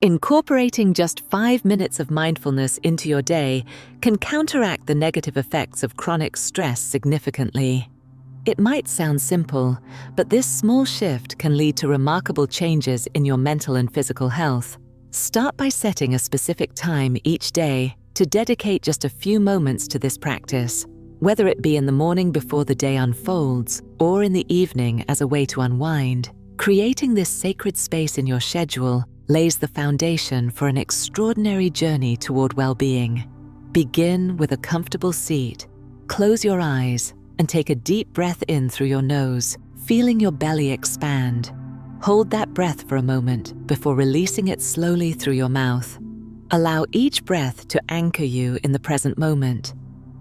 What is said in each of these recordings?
Incorporating just 5 minutes of mindfulness into your day can counteract the negative effects of chronic stress significantly. It might sound simple, but this small shift can lead to remarkable changes in your mental and physical health. Start by setting a specific time each day to dedicate just a few moments to this practice, whether it be in the morning before the day unfolds or in the evening as a way to unwind. Creating this sacred space in your schedule lays the foundation for an extraordinary journey toward well-being. Begin with a comfortable seat. Close your eyes and take a deep breath in through your nose, feeling your belly expand. Hold that breath for a moment before releasing it slowly through your mouth. Allow each breath to anchor you in the present moment,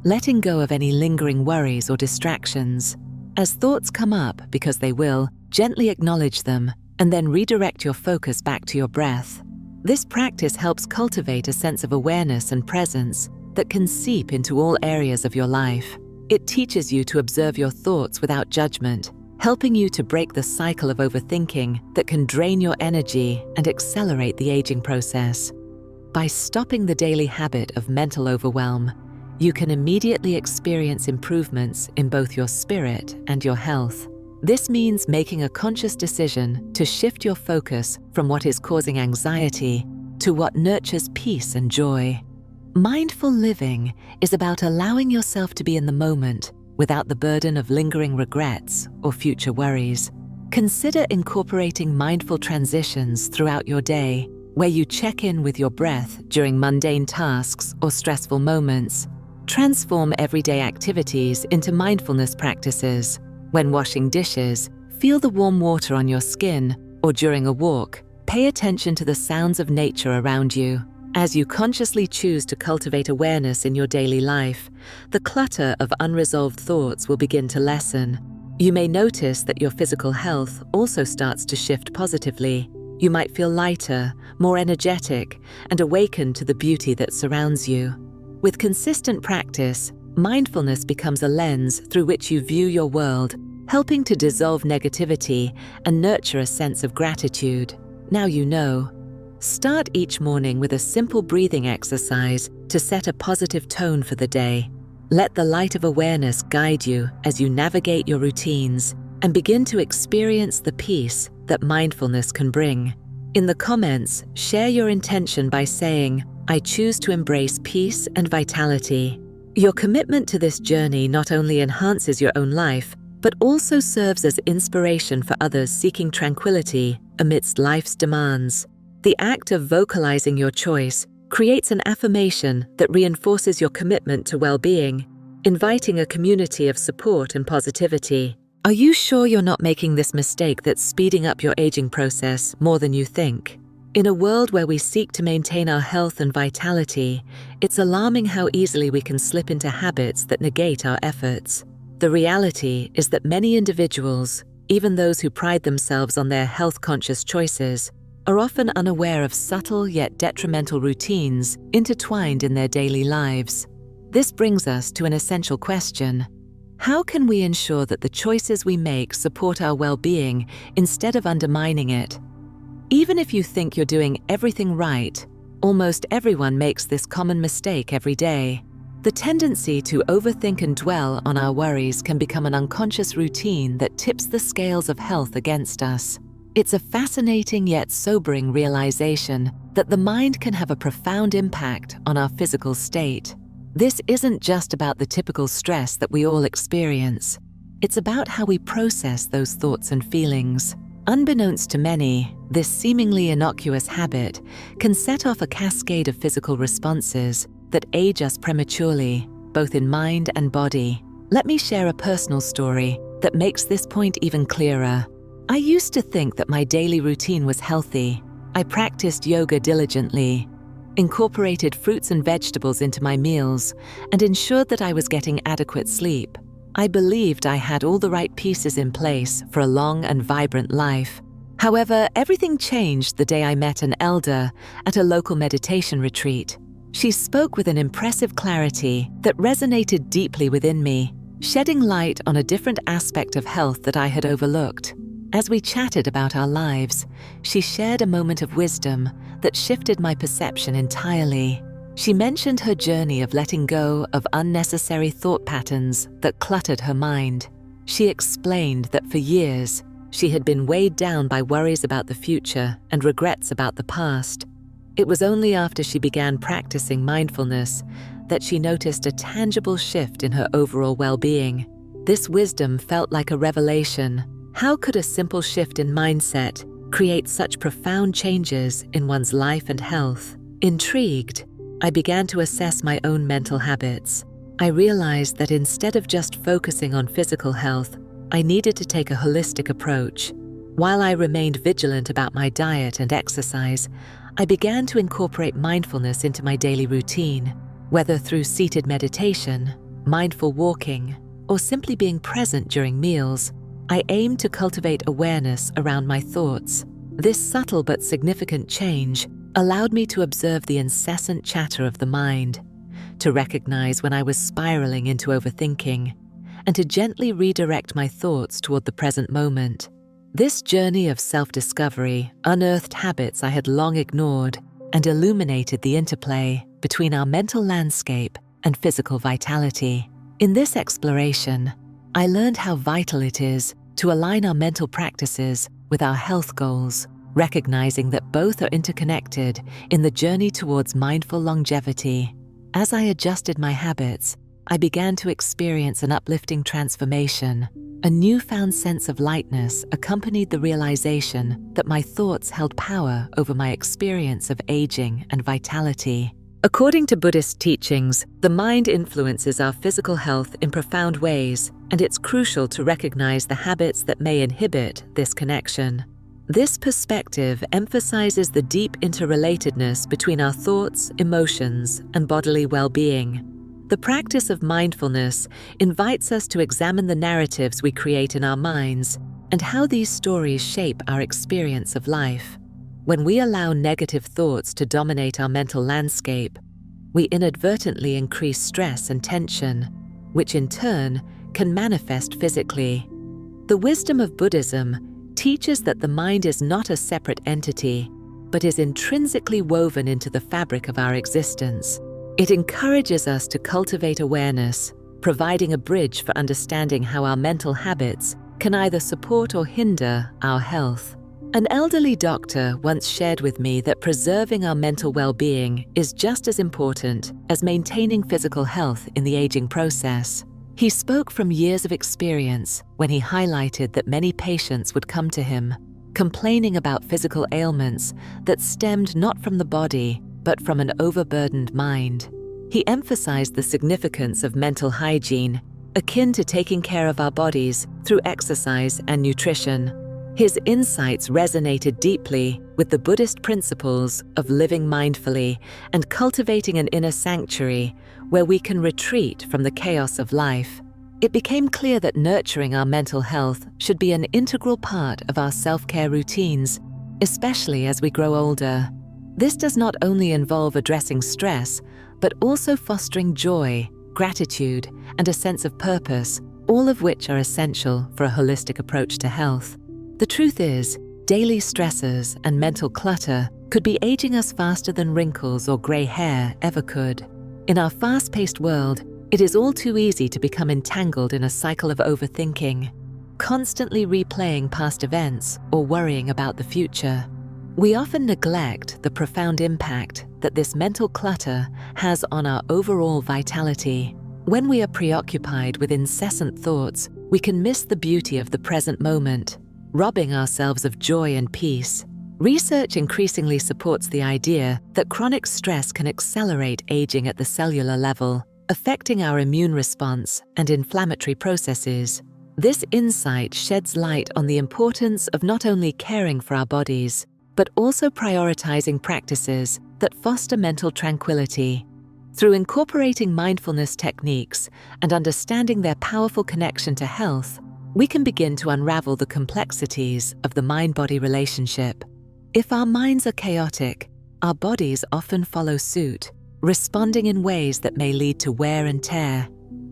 letting go of any lingering worries or distractions. As thoughts come up, because they will, gently acknowledge them and then redirect your focus back to your breath. This practice helps cultivate a sense of awareness and presence that can seep into all areas of your life. It teaches you to observe your thoughts without judgment, helping you to break the cycle of overthinking that can drain your energy and accelerate the aging process. By stopping the daily habit of mental overwhelm, you can immediately experience improvements in both your spirit and your health. This means making a conscious decision to shift your focus from what is causing anxiety to what nurtures peace and joy. Mindful living is about allowing yourself to be in the moment without the burden of lingering regrets or future worries. Consider incorporating mindful transitions throughout your day, where you check in with your breath during mundane tasks or stressful moments. Transform everyday activities into mindfulness practices. When washing dishes, feel the warm water on your skin, or during a walk, pay attention to the sounds of nature around you. As you consciously choose to cultivate awareness in your daily life, the clutter of unresolved thoughts will begin to lessen. You may notice that your physical health also starts to shift positively. You might feel lighter, more energetic, and awakened to the beauty that surrounds you. With consistent practice, mindfulness becomes a lens through which you view your world, helping to dissolve negativity and nurture a sense of gratitude. Now you know. Start each morning with a simple breathing exercise to set a positive tone for the day. Let the light of awareness guide you as you navigate your routines and begin to experience the peace that mindfulness can bring. In the comments, share your intention by saying, "I choose to embrace peace and vitality." Your commitment to this journey not only enhances your own life, but also serves as inspiration for others seeking tranquility amidst life's demands. The act of vocalizing your choice creates an affirmation that reinforces your commitment to well-being, inviting a community of support and positivity. Are you sure you're not making this mistake that's speeding up your aging process more than you think? In a world where we seek to maintain our health and vitality, it's alarming how easily we can slip into habits that negate our efforts. The reality is that many individuals, even those who pride themselves on their health-conscious choices, are often unaware of subtle yet detrimental routines intertwined in their daily lives. This brings us to an essential question. How can we ensure that the choices we make support our well-being instead of undermining it? Even if you think you're doing everything right, almost everyone makes this common mistake every day. The tendency to overthink and dwell on our worries can become an unconscious routine that tips the scales of health against us. It's a fascinating yet sobering realization that the mind can have a profound impact on our physical state. This isn't just about the typical stress that we all experience. It's about how we process those thoughts and feelings. Unbeknownst to many, this seemingly innocuous habit can set off a cascade of physical responses that age us prematurely, both in mind and body. Let me share a personal story that makes this point even clearer. I used to think that my daily routine was healthy. I practiced yoga diligently, incorporated fruits and vegetables into my meals, and ensured that I was getting adequate sleep. I believed I had all the right pieces in place for a long and vibrant life. However, everything changed the day I met an elder at a local meditation retreat. She spoke with an impressive clarity that resonated deeply within me, shedding light on a different aspect of health that I had overlooked. As we chatted about our lives, she shared a moment of wisdom that shifted my perception entirely. She mentioned her journey of letting go of unnecessary thought patterns that cluttered her mind. She explained that for years, she had been weighed down by worries about the future and regrets about the past. It was only after she began practicing mindfulness that she noticed a tangible shift in her overall well-being. This wisdom felt like a revelation. How could a simple shift in mindset create such profound changes in one's life and health? Intrigued, I began to assess my own mental habits. I realized that instead of just focusing on physical health, I needed to take a holistic approach. While I remained vigilant about my diet and exercise, I began to incorporate mindfulness into my daily routine, whether through seated meditation, mindful walking, or simply being present during meals. I aimed to cultivate awareness around my thoughts. This subtle but significant change allowed me to observe the incessant chatter of the mind, to recognize when I was spiraling into overthinking, and to gently redirect my thoughts toward the present moment. This journey of self-discovery unearthed habits I had long ignored and illuminated the interplay between our mental landscape and physical vitality. In this exploration, I learned how vital it is to align our mental practices with our health goals, recognizing that both are interconnected in the journey towards mindful longevity. As I adjusted my habits, I began to experience an uplifting transformation. A newfound sense of lightness accompanied the realization that my thoughts held power over my experience of aging and vitality. According to Buddhist teachings, the mind influences our physical health in profound ways, and it's crucial to recognize the habits that may inhibit this connection. This perspective emphasizes the deep interrelatedness between our thoughts, emotions, and bodily well-being. The practice of mindfulness invites us to examine the narratives we create in our minds and how these stories shape our experience of life. When we allow negative thoughts to dominate our mental landscape, we inadvertently increase stress and tension, which in turn can manifest physically. The wisdom of Buddhism teaches that the mind is not a separate entity, but is intrinsically woven into the fabric of our existence. It encourages us to cultivate awareness, providing a bridge for understanding how our mental habits can either support or hinder our health. An elderly doctor once shared with me that preserving our mental well-being is just as important as maintaining physical health in the aging process. He spoke from years of experience when he highlighted that many patients would come to him, complaining about physical ailments that stemmed not from the body, but from an overburdened mind. He emphasized the significance of mental hygiene, akin to taking care of our bodies through exercise and nutrition. His insights resonated deeply with the Buddhist principles of living mindfully and cultivating an inner sanctuary where we can retreat from the chaos of life. It became clear that nurturing our mental health should be an integral part of our self-care routines, especially as we grow older. This does not only involve addressing stress, but also fostering joy, gratitude, and a sense of purpose, all of which are essential for a holistic approach to health. The truth is, daily stressors and mental clutter could be aging us faster than wrinkles or gray hair ever could. In our fast-paced world, it is all too easy to become entangled in a cycle of overthinking, constantly replaying past events or worrying about the future. We often neglect the profound impact that this mental clutter has on our overall vitality. When we are preoccupied with incessant thoughts, we can miss the beauty of the present moment, robbing ourselves of joy and peace. Research increasingly supports the idea that chronic stress can accelerate aging at the cellular level, affecting our immune response and inflammatory processes. This insight sheds light on the importance of not only caring for our bodies, but also prioritizing practices that foster mental tranquility. Through incorporating mindfulness techniques and understanding their powerful connection to health, we can begin to unravel the complexities of the mind-body relationship. If our minds are chaotic, our bodies often follow suit, responding in ways that may lead to wear and tear.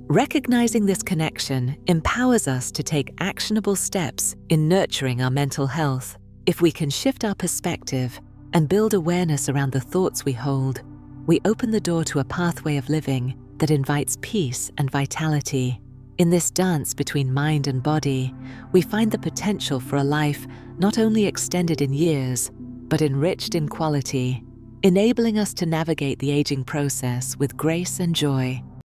Recognizing this connection empowers us to take actionable steps in nurturing our mental health. If we can shift our perspective and build awareness around the thoughts we hold, we open the door to a pathway of living that invites peace and vitality. In this dance between mind and body, we find the potential for a life not only extended in years, but enriched in quality, enabling us to navigate the aging process with grace and joy.